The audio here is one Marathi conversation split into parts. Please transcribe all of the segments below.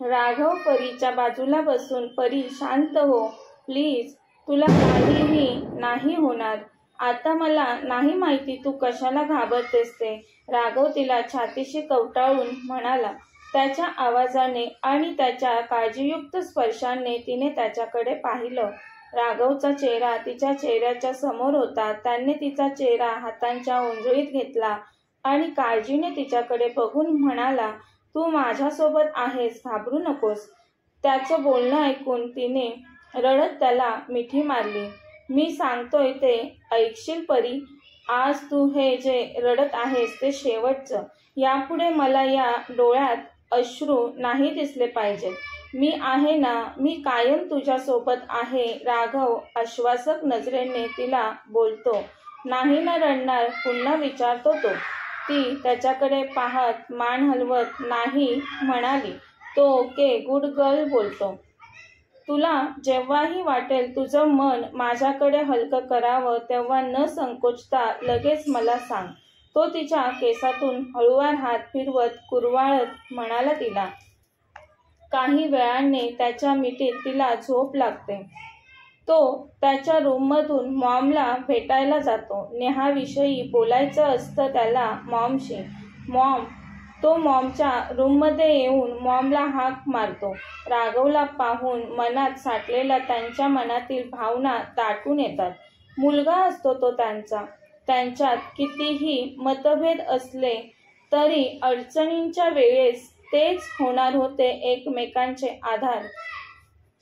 राघव परीच्या बाजूला बसून, परी शांत हो प्लीज, तुला काहीही नाही होणार. आता मला नाही माहिती तू कशाला घाबरतेस ते, राघव तिला छातीशी कवटाळून म्हणाला. त्याच्या आवाजाने आणि त्याच्या काळजीयुक्त स्पर्शाने तिने त्याच्याकडे पाहिलं. राघवचा चेहरा तिच्या चेहऱ्याच्या समोर होता. त्याने तिचा चेहरा हातांच्या ओंजळीत घेतला आणि काळजीने तिच्याकडे बघून म्हणाला, तू माझ्यासोबत आहेस, घाबरू नकोस. त्याचं बोलणं ऐकून तिने रडत त्याला मिठी मारली. मी सांगतोय ते ऐकशील परी, आज तू हे जे रडत आहेस ते शेवटचं. यापुढे मला या डोळ्यात अश्रू नाही दिसले पाहिजेत. मी आहे ना, मी कायम तुझ्यासोबत आहे. राघव आश्वासक नजरेने तिला बोलतो. नाही ना रडणार, पुन्हा विचारतो तो. ती त्याच्याकडे पाहत मान हलवत नाही म्हणाली. तो ओके, गुड गर्ल बोलतो. तुला जेव्हाही वाटेल तुझं मन माझ्याकडे हलकं करावं तेव्हा न संकोचता लगेच मला सांग. तो तिच्या केसातून हळूवार हात फिरवत कुरवाळत म्हणाला तिला. काही वेळाने त्याच्या मिठीत तिला झोप लागते. तो त्याच्या रूममधून मॉमला भेटायला जातो. नेहाविषयी बोलायचं असतं त्याला मॉमशी. मॉम. तो मॉमच्या रूममध्ये येऊन मॉमला हाक मारतो. राघवला पाहून मनात साठलेल्या त्यांच्या मनातील भावना दाटून येतात. मुलगा असतो तो त्यांचा. त्यांच्यात कितीही मतभेद असले तरी अडचणींच्या वेळेस तेच होणार होते एकमेकांचे आधार.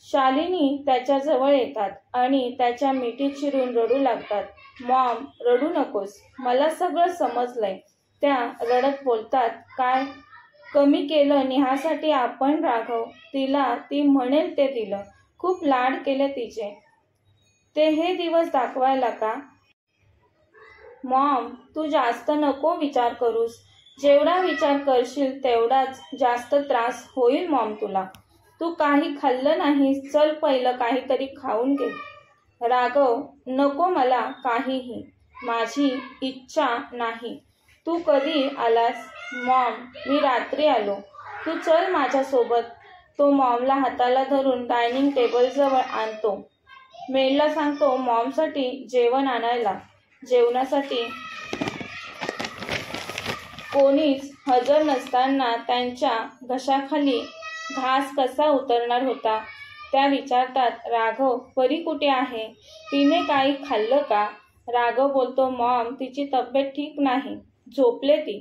शालिनी त्याच्याजवळ येतात आणि त्याच्या मिठीत शिरून रडू लागतात. मॉम, रडू नकोस, मला सगळं समजलंय. त्या रडत बोलतात. काय कमी केलं नेहासाठी आपण राघव? तिला ती म्हणेल ते दिलं. खूप लाड केले तिचे. ते हे दिवस दाखवायला का? मॉम, तू जास्त नको विचार करूस. जेवढा विचार करशील तेवढाच जास्त त्रास होईल मॉम तुला. तू काही खाल्लं नाहीस, चल पहिलं काहीतरी खाऊन घे. राघव, नको मला काहीही. माझी इच्छा नाही. तू कधी आलास? मॉम, मी रात्री आलो. तू चल माझ्यासोबत. तो मॉमला हाताला धरून डायनिंग टेबलजवळ आणतो. मेडला सांगतो मॉमसाठी जेवण आणायला. जेवणासाठी कोणीच हजर नसताना त्यांच्या घशाखाली घास कसा उतरणार होता? त्या विचारतात. राघव, परी कुठे आहे? तिने काही खाल्लं का? राघव बोलतो. मॉम, तिची तब्येत ठीक नाही, झोपले ती.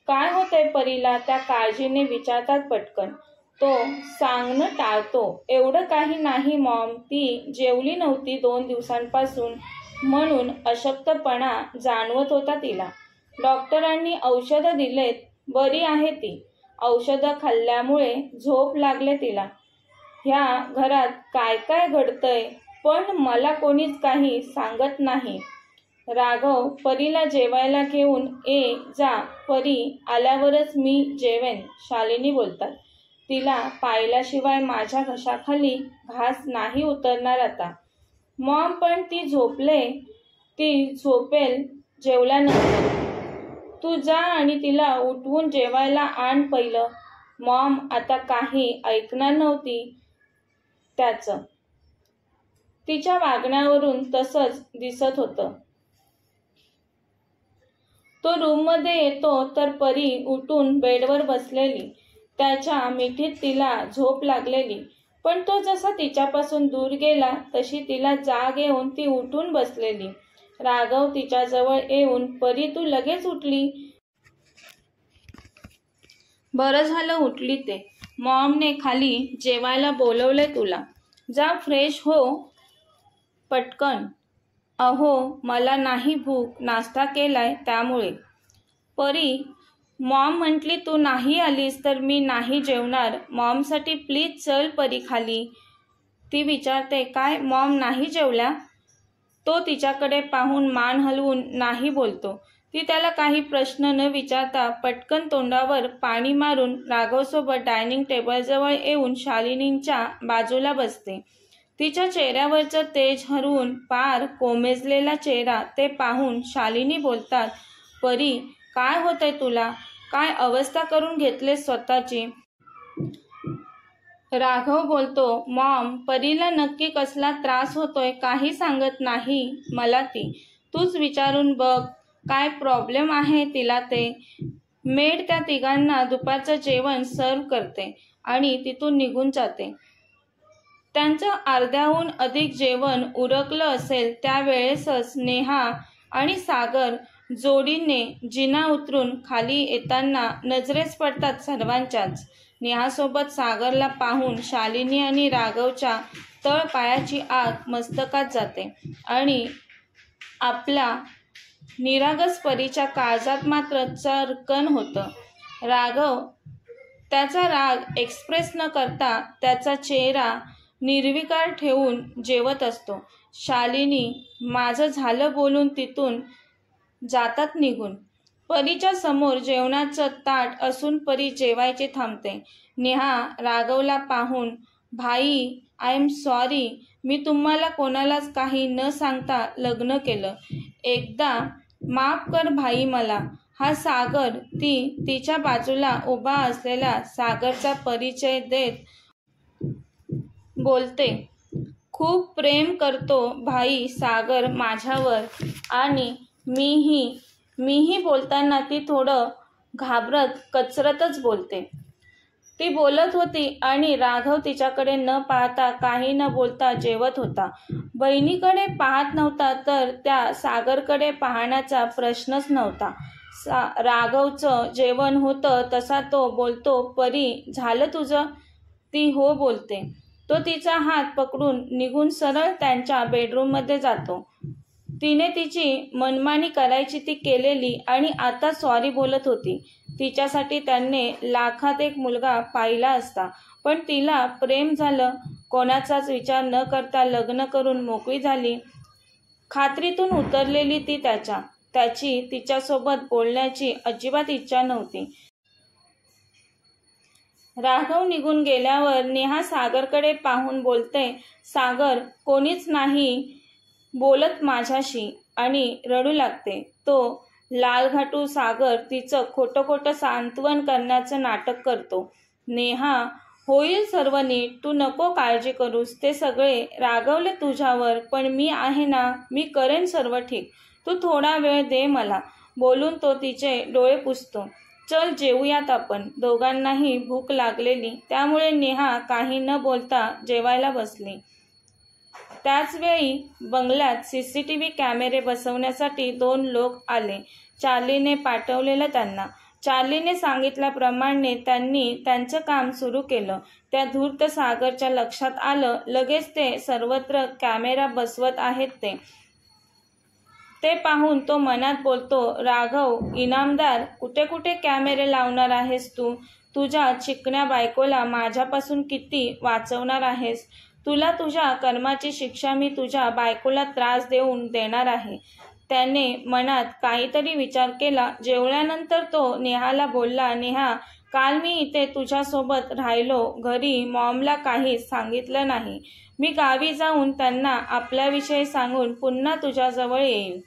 काय होतंय परीला? त्या काळजीने विचारतात पटकन. तो सांगणं टाळतो. एवढं काही नाही मॉम, ती जेवली नव्हती 2 दिवसांपासून, म्हणून अशक्तपणा जाणवत होता तिला. डॉक्टरांनी औषधं दिलेत, बरी आहे ती. औषधं खाल्ल्यामुळे झोप लागले तिला. ह्या घरात काय काय घडतंय पण मला कोणीच काही सांगत नाही. राघव, परीला जेवायला घेऊन ये जा. परी आल्यावरच मी जेवेन, शालिनी बोलतात. तिला पाहिल्याशिवाय माझ्या घशाखाली घास नाही उतरणार आता. मॉम, पण ती झोपले. ती झोपेल जेवल्यानंतर. तू जा आणि तिला उठवून जेवायला आण पहिलं. मॉम आता काही ऐकणार नव्हती त्याचं. तिच्या वागण्यावरून तसंच दिसत होतं. तो रूममध्ये येतो तर परी उठून बेडवर बसलेली. त्याच्या मिठीत तिला झोप लागलेली. पण तो जसा तिच्यापासून दूर गेला तशी तिला जाग येऊन ती उठून बसलेली. राघव तिच्याजवळ येऊन, परी तू लगेच उठली? बरं झालं उठली ते. मॉमने खाली जेवायला बोलवले तुला. जा फ्रेश हो पटकन. अहो मला नाही भूक, नाश्ता केलाय त्यामुळे. परी, मॉम म्हटली तू नाही आलीस तर मी नाही जेवणार. मॉमसाठी प्लीज चल परी खाली. ती विचारते. काय मॉम नाही जेवल्या? तो तिच्याकडे पाहून मान हलवून नाही बोलतो. ती त्याला काही प्रश्न न विचारता पटकन तोंडावर पाणी मारून राघवसोबत डायनिंग टेबलजवळ येऊन शालिनींच्या बाजूला बसते. तिच्या चेहऱ्यावरचं तेज हरवून पार कोमेजलेला चेहरा ते पाहून शालिनी बोलतात. परी, काय होतंय तुला? काय अवस्था करून घेतलीस स्वतःची? राघव बोलतो, मॉम, परीला नक्की कसला त्रास होतोय काही सांगत नाही मला ती. तूच विचारून बघ काय प्रॉब्लेम आहे तिला ते. मेड त्या तिघांना दुपारचं जेवण सर्व करते आणि तिथून निघून जाते. त्यांचं अर्ध्याहून अधिक जेवण उरकलं असेल त्यावेळेसच नेहा आणि सागर जोडीने जिना उतरून खाली येताना नजरेस पडतात सर्वांच्याच. नेहासोबत सागरला पाहून शालिनी आणि राघवच्या तळपायाची आग मस्तकात जाते आणि आपल्या निरागस परीच्या काळजात मात्र चरकन होतं. राघव त्याचा राग एक्सप्रेस न करता त्याचा चेहरा निर्विकार ठेवून जेवत असतो. शालिनी माझं झालं बोलून तिथून जातात निघून. परीच्या समोर जेवणाचं ताट असून परी जेवायचे थांबते. नेहा राघवला पाहून, भाई, आय एम सॉरी, मी तुम्हाला कोणालाच काही न सांगता लग्न केलं. एकदा माफ कर भाई मला. हा सागर, ती तिच्या बाजूला उभा असलेला सागरचा परिचय देत बोलते. खूप प्रेम करतो भाई सागर माझ्यावर आणि मीही बोलताना ती थोडं घाबरत कचरतच बोलते. ती बोलत होती आणि राघव तिच्याकडे न पाहता काही न बोलता जेवत होता. बहिणीकडे पाहत नव्हता तर त्या सागरकडे पाहण्याचा प्रश्नच नव्हता. राघवचं जेवण होतं तसा तो बोलतो, परी झालं तुझं? ती हो बोलते. तो तिचा हात पकडून निघून सरळ त्यांच्या बेडरूममध्ये जातो. तिने तिची मनमानी करायची ती केलेली आणि आता सॉरी बोलत होती. तिच्यासाठी त्याने लाखात एक मुलगा पाहिला असता, पण तिला प्रेम झालं. कोणाचाच विचार न करता लग्न करून मोकळी झाली. खात्रीतून उतरलेली ती त्याची तिच्यासोबत बोलण्याची अजिबात इच्छा नव्हती. राघव निघून गेल्यावर नेहा सागरकडे पाहून बोलते, सागर, कोणीच नाही बोलत माझ्याशी आणि रडू लागते. तो लालघाटू सागर तिचं खोटं सांत्वन करण्याचं नाटक करतो. नेहा, होईल सर्व नीट, तू नको काळजी करूस. ते सगळे रागवले तुझ्यावर, पण मी आहे ना, मी करेन सर्व ठीक. तू थोडा वेळ दे मला. बोलून तो तिचे डोळे पुसतो. चल जेवूयात आपण. दोघांनाही भूक लागलेली त्यामुळे नेहा काही न बोलता जेवायला बसली. त्याचवेळी बंगल्यात CCTV कॅमेरे बसवण्यासाठी 2 लोक आले. चार्लीने पाठवलेलं त्यांना. चार्लीने सांगितल्याप्रमाणे त्यांनी त्यांचं काम सुरू केलं. त्या धूर्त सागरच्या लक्षात आलं. लगेच ते सर्वत्र कॅमेरा बसवत आहेत ते पाहून तो मनात बोलतो, राघव इनामदार, कुठे कॅमेरे लावणार आहेस तू? तुझ्या चिकण्या बायकोला माझ्यापासून किती वाचवणार आहेस? तुला तुझ्या कर्माची शिक्षा मी तुझ्या बायकोला त्रास देणार आहे. त्याने मनात काहीतरी विचार केला. जेवल्यानंतर तो नेहाला बोलला, नेहा, काल मी इथे तुझ्यासोबत राहिलो. घरी मॉमला काहीच सांगितलं नाही. मी गावी जाऊन त्यांना आपल्याविषयी सांगून पुन्हा तुझ्याजवळ येईल.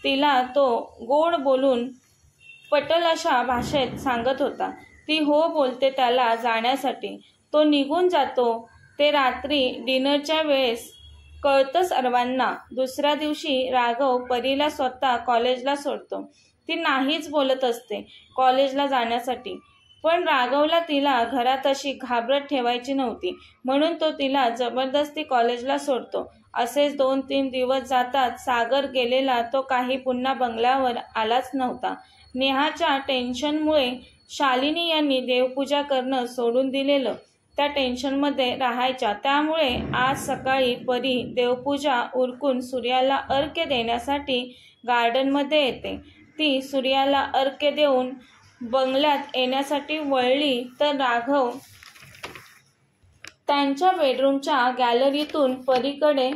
तिला तो गोड बोलून पटल अशा भाषेत सांगत होता. ती हो बोलते त्याला जाण्यासाठी. तो निघून जातो. ते रात्री डिनरच्या वेळेस कळतं सर्वांना. दुसऱ्या दिवशी राघव परीला स्वतः कॉलेजला सोडतो. ती नाहीच बोलत असते कॉलेजला जाण्यासाठी, पण राघवला तिला घरात अशी घाबरत ठेवायची नव्हती, म्हणून तो तिला जबरदस्ती कॉलेजला सोडतो. असेच 2-3 दिवस जातात. सागर गेलेला तो काही पुन्हा बंगल्यावर आलाच नव्हता. नेहाच्या टेन्शनमुळे शालिनी यांनी देवपूजा करणं सोडून दिलेलं. त्या टेन्शनमध्ये राहायच्या. त्यामुळे आज सकाळी परी देवपूजा उरकून सूर्याला अर्घ्य देण्यासाठी गार्डनमध्ये येते. ती सूर्याला अर्घ्य देऊन बंगल्यात येण्यासाठी वळली तर राघव त्यांच्या बेडरूमच्या गॅलरीतून परीकडे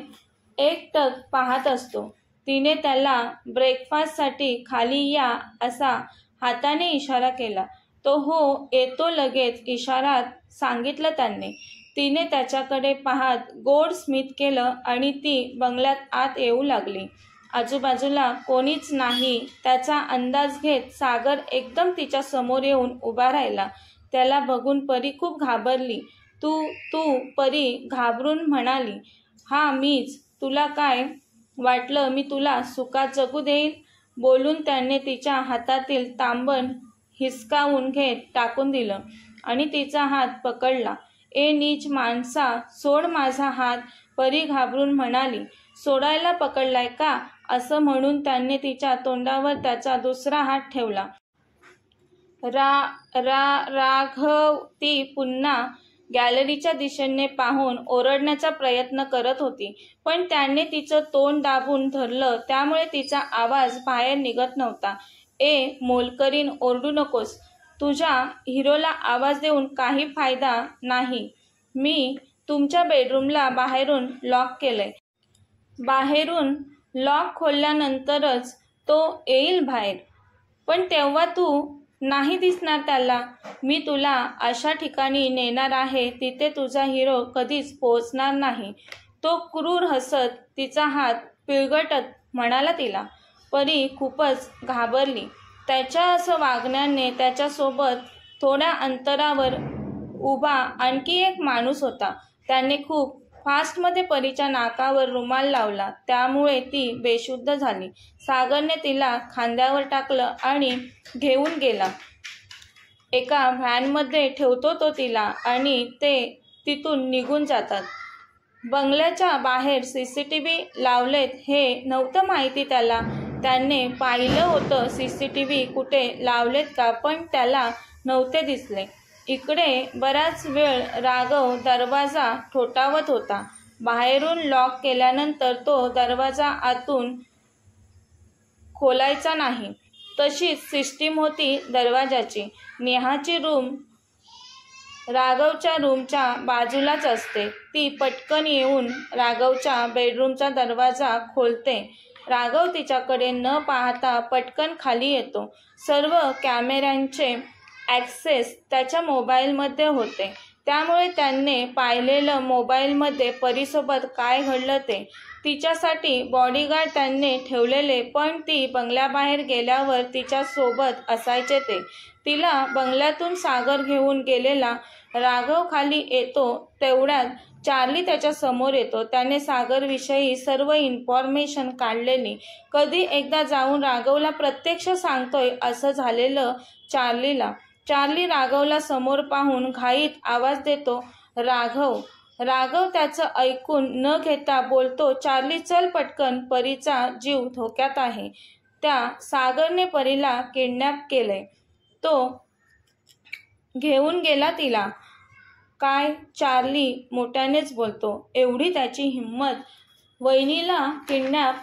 एकटक पाहत असतो. तिने त्याला ब्रेकफास्टसाठी खाली या असा हाताने इशारा केला. तो हो येतो लगेच इशारात सांगितलं त्याने. तिने त्याच्याकडे पाहत गोड स्मित केलं आणि ती बंगल्यात आत येऊ लागली. आजूबाजूला कोणीच नाही त्याचा अंदाज घेत सागर एकदम तिच्या समोर येऊन उभा राहिला. त्याला बघून परी खूप घाबरली. तू परी घाबरून म्हणाली. हा मीच. तुला काय वाटलं मी तुला सुखात जगू देईन? बोलून त्याने तिच्या हातातील तांबण हिसकावून घेत टाकून दिलं आणि तिचा हात पकडला. ए नीच माणसा, सोड माझा हात, परी घाबरून म्हणाली. सोडायला पकडलाय का? असं म्हणून त्याने तिच्या तोंडावर त्याचा दुसरा हात ठेवला. राघव ती पुन्हा गॅलरीच्या दिशेने पाहून ओरडण्याचा प्रयत्न करत होती, पण त्याने तिचं तोंड दाबून धरलं, त्यामुळे तिचा आवाज बाहेर निघत नव्हता. ए मोलकरीण, ओरडू नकोस. तुझ्या हिरोला आवाज देऊन काही फायदा नाही. मी तुमच्या बेडरूमला बाहेरून लॉक केलंय. बाहेरून लॉक खोलल्यानंतरच तो येईल बाहेर, पण तेव्हा तू नाही दिसणार त्याला. मी तुला अशा ठिकाणी नेणार आहे तिथे तुझा हिरो कधीच पोहोचणार नाही. तो क्रूर हसत तिचा हात पिळगटत म्हणाला तिला. परी खूपच घाबरली. त्याच्या असं वागण्याने त्याच्यासोबत थोड्या अंतरावर उभा आणखी एक माणूस होता. त्याने खूप फास्टमध्ये परीच्या नाकावर रुमाल लावला, त्यामुळे ती बेशुद्ध झाली. सागरने तिला खांद्यावर टाकलं आणि घेऊन गेला. एका व्हॅनमध्ये ठेवतो तो तिला आणि ते तिथून निघून जातात. बंगल्याच्या बाहेर CCTV लावलेत हे नव्हतं माहिती त्याला. त्याने पाहिलं होतं CCTV कुठे लावलेत का, पण त्याला नव्हते दिसले. इकडे बराच वेळ राघव दरवाजा ठोठावत होता. बाहेरून लॉक केल्यानंतर तो दरवाजा आतून खोलायचा नाही, तशीच सिस्टीम होती दरवाजाची. नेहाची रूम राघवच्या रूमच्या बाजूलाच असते. ती पटकन येऊन राघवच्या बेडरूमचा दरवाजा खोलते. राघव तिच्याकडे न पाहता पटकन खाली येतो. सर्व कॅमेऱ्यांचे ॲक्सेस त्याच्या मोबाईलमध्ये होते, त्यामुळे त्याने पाहिलेलं मोबाईलमध्ये परीसोबत काय घडलं ते. तिच्यासाठी बॉडीगार्ड त्याने ठेवलेले, पण ती बंगल्याबाहेर गेल्यावर तिच्यासोबत असायचे ते. तिला बंगल्यातून सागर घेऊन गेलेला. राघव खाली येतो तेवढ्यात चार्ली त्याच्या समोर येतो. त्याने सागरविषयी सर्व इन्फॉर्मेशन काढलेली. कधी एकदा जाऊन राघवला प्रत्यक्ष सांगतोय असं झालेलं चार्लीला. चार्ली राघवला समोर पाहून घाईत आवाज देतो, राघव. राघव त्याचं ऐकून न घेता बोलतो, चार्ली चल पटकन, परीचा जीव धोक्यात आहे. त्या सागरने परीला किडनॅप केलंय. तो घेऊन गेला तिला. काय? चार्ली मोठ्यानेच बोलतो. एवढी त्याची हिंमत? वहिनीला किडनॅप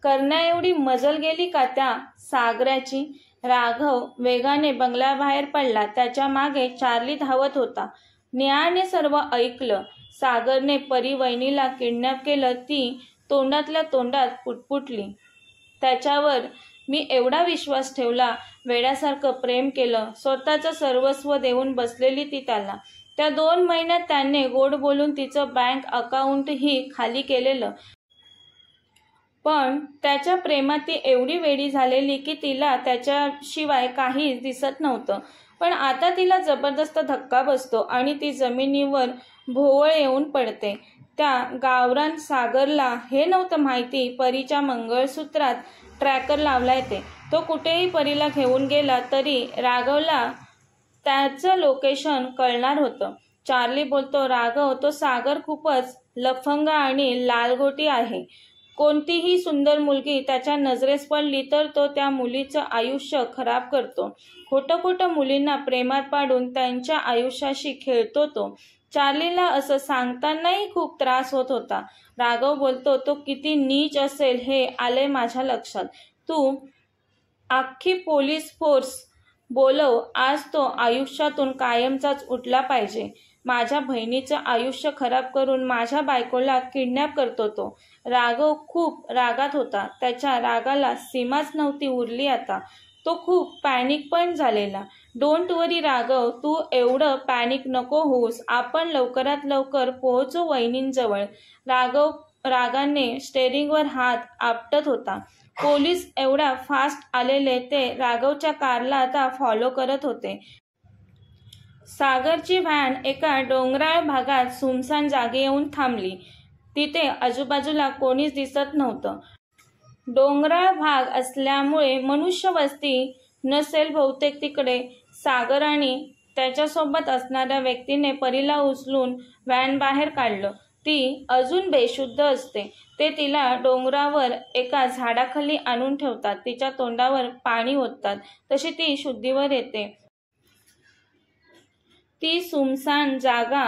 करण्याएवढी मजल गेली का त्या सागराची? राघव वेगाने बंगल्याबाहेर पडला. त्याच्या मागे चार्ली धावत होता. नेहाने सर्व ऐकलं. सागरने परी वहिनीला किडनॅप केलं, ती तोंडातल्या तोंडात पुटपुटली. त्याच्यावर मी एवढा विश्वास ठेवला, वेड्यासारखं प्रेम केलं, स्वतःचं सर्वस्व देऊन बसलेली ती त्याला. त्या 2 महिन्यात त्याने गोड बोलून तिचं बँक अकाउंटही खाली केलेलं. पण त्याच्या प्रेमात ती एवढी वेडी झालेली की तिला त्याच्याशिवाय काहीच दिसत नव्हतं. पण आता तिला जबरदस्त धक्का बसतो आणि ती जमिनीवर भोवळ येऊन पडते. त्या गावरान सागरला हे नव्हतं माहिती परीच्या मंगळसूत्रात ट्रॅकर लावलाय ते. तो कुठेही परीला घेऊन गेला तरी राघवला त्याचं लोकेशन कळणार होतं. चार्ली बोलतो, राघव, तो सागर खूपच लफंग आणि लालगोटी आहे. कोणतीही सुंदर मुलगी त्याच्या नजरेस पडली तर तो त्या मुलीचं आयुष्य खराब करतो. खोटं खोटं मुलींना प्रेमात पाडून त्यांच्या आयुष्याशी खेळतो तो. चार्लीला असं सांगतानाही खूप त्रास होत होता. राघव बोलतो, तो किती नीच असेल हे आलंय माझ्या लक्षात. तू अख्खी पोलीस फोर्स बोलव, आज तो आयुष्यातून कायमचाच उठला पाहिजे. माझ्या बहिणीचं आयुष्य खराब करून माझ्या बायकोला किडनॅप करतो तो. राघव खूप रागात होता. त्याच्या रागाला सीमाच नव्हती उरली आता. तो खूप पॅनिक पण झालेला. डोंट वरी राघव, तू एवढं पॅनिक नको होऊस. आपण लवकरात लवकर पोहोचू वहिनींजवळ. राघव रागाने स्टेअरिंगवर हात आपटत होता. पोलीस एवढ्या फास्ट आलेले ते राघवच्या कारला आता फॉलो करत होते. सागरची व्हॅन एका डोंगराळ भागात सुमसान जागी येऊन थांबली. तिथे आजूबाजूला कोणीच दिसत नव्हतं. डोंगराळ भाग असल्यामुळे मनुष्य वस्ती नसेल बहुतेक तिकडे. सागर आणि त्याच्यासोबत असणाऱ्या व्यक्तीने परीला उचलून व्हॅन बाहेर काढलं. ती अजून बेशुद्ध असते. ते तिला डोंगरावर एका झाडाखाली आणून ठेवतात. तिच्या तोंडावर पाणी ओततात. तशी ती शुद्धीवर येते. ती सुमसान जागा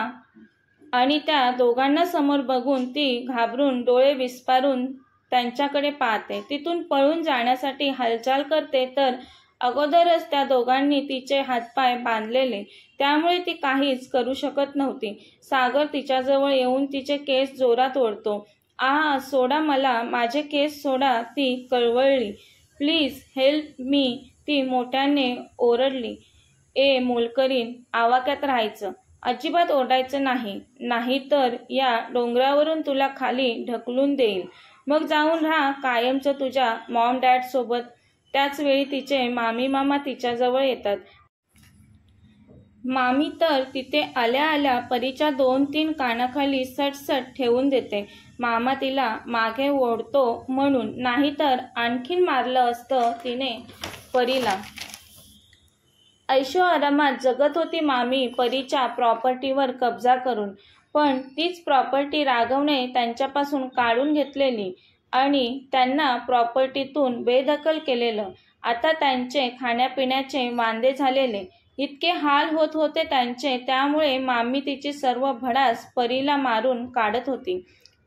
आणि त्या दोघांना समोर बघून ती घाबरून डोळे विस्फारून त्यांच्याकडे पाहते. तिथून पळून जाण्यासाठी हालचाल करते तर अगोदरच त्या दोघांनी तिचे हातपाय बांधलेले, त्यामुळे ती काहीच करू शकत नव्हती. सागर तिच्याजवळ येऊन तिचे केस जोरात ओढतो. सोडा मला, माझे केस सोडा. ती कळवळली. प्लीज हेल्प मी, ती मोठ्याने ओरडली. मोलकरीण, आवाक्यात राहायचं, अजिबात ओरडायचं नाही, नाहीतर या डोंगरावरून तुला खाली ढकलून देईल. मग जाऊन राहा कायमचं तुझ्या मॉम डॅड सोबत. त्याच वेळी तिचे मामी मामा तिच्याजवळ येतात. मामी तर तिथे आल्या आल्या परीच्या 2-3 कानाखाली सटसट ठेवून देते. मामा तिला मागे ओढतो म्हणून, नाहीतर आणखीन मारलं असतं तिने परीला. ऐशोआरामात जगत होती मामी परीच्या प्रॉपर्टीवर कब्जा करून. पण तीच प्रॉपर्टी राघवने त्यांच्यापासून काढून घेतलेली आणि त्यांना प्रॉपर्टीतून बेदखल केलेलं. आता त्यांचे खाण्यापिण्याचे वांदे झालेले. इतके हाल होत होते त्यांचे. त्यामुळे मामी तिची सर्व भडास परीला मारून काढत होती.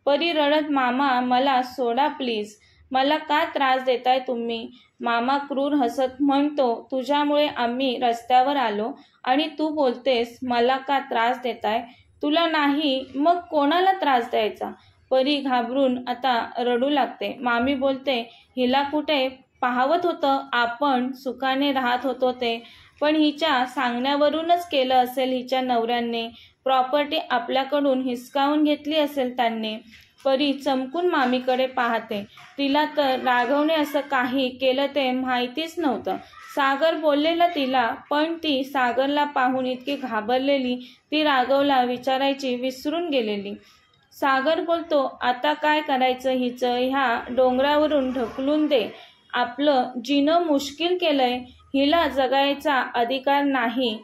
परी रडत, मामा मला सोडा प्लीज, मला का त्रास देताय तुम्ही. मामा क्रूर हसत म्हणतो, तुझ्यामुळे आम्ही रस्त्यावर आलो आणि तू बोलतेस मला का त्रास देताय. तुला नाही मग कोणाला त्रास द्यायचा. परी घाबरून आता रडू लागते. मामी बोलते, हिला कुठे पाहवत होतं, आपण सुखाने राहत होतो ते. पण हिच्या सांगण्यावरूनच केलं असेल हिच्या नवऱ्याने. प्रॉपर्टी आपल्याकडून हिसकावून घेतली असेल त्यांनी. परी चमकून मामीकडे पाहते. तिला तर राघवने असं काही केलं ते माहितीच नव्हतं. सागर बोललेला तिला, पण ती सागरला पाहून इतकी घाबरलेली ती राघवला विचारायची विसरून गेलेली. सागर बोलतो, आता काय करायचं हिचं, ह्या डोंगरावरून ढकलून दे. आपलं जीणं मुश्किल केलंय. हिला जगायचा अधिकार नाही.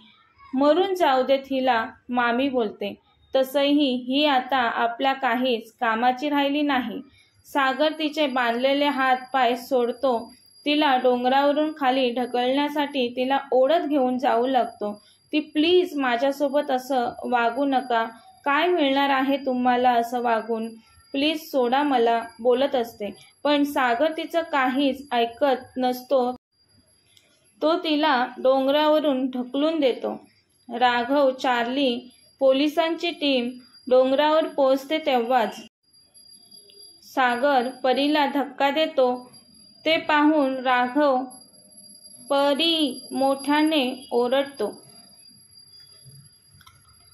मरून जाऊ देत हिला, मामी बोलते. तसंही ही आता आपल्या काहीच कामाची राहिली नाही. सागर तिचे बांधलेले हात पाय सोडतो. तिला डोंगरावरून खाली ढकलण्यासाठी तिला ओढत घेऊन जाऊ लागतो. ती, प्लीज माझ्यासोबत असं वागू नका. काय मिळणार आहे तुम्हाला असं वागून. प्लीज सोडा मला, बोलत असते. पण सागर तिचं काहीच ऐकत नसतो. तो तिला डोंगरावरून ढकलून देतो. राघव, चार्ली, पोलिसांची टीम डोंगरावर पोहोचते तेव्हाच सागर परीला धक्का देतो. ते पाहून राघव परी मोठ्याने ओरडतो.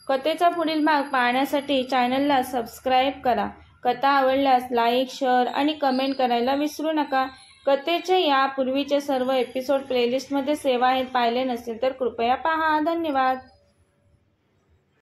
कथेचा पुढील भाग पाहण्यासाठी चॅनलला सबस्क्राईब करा. कथा आवडल्यास लाईक, शेअर आणि कमेंट करायला विसरू नका. कथेचे यापूर्वीचे सर्व एपिसोड प्लेलिस्टमध्ये सेव्ह आहेत. पाहिले नसतील तर कृपया पहा. धन्यवाद.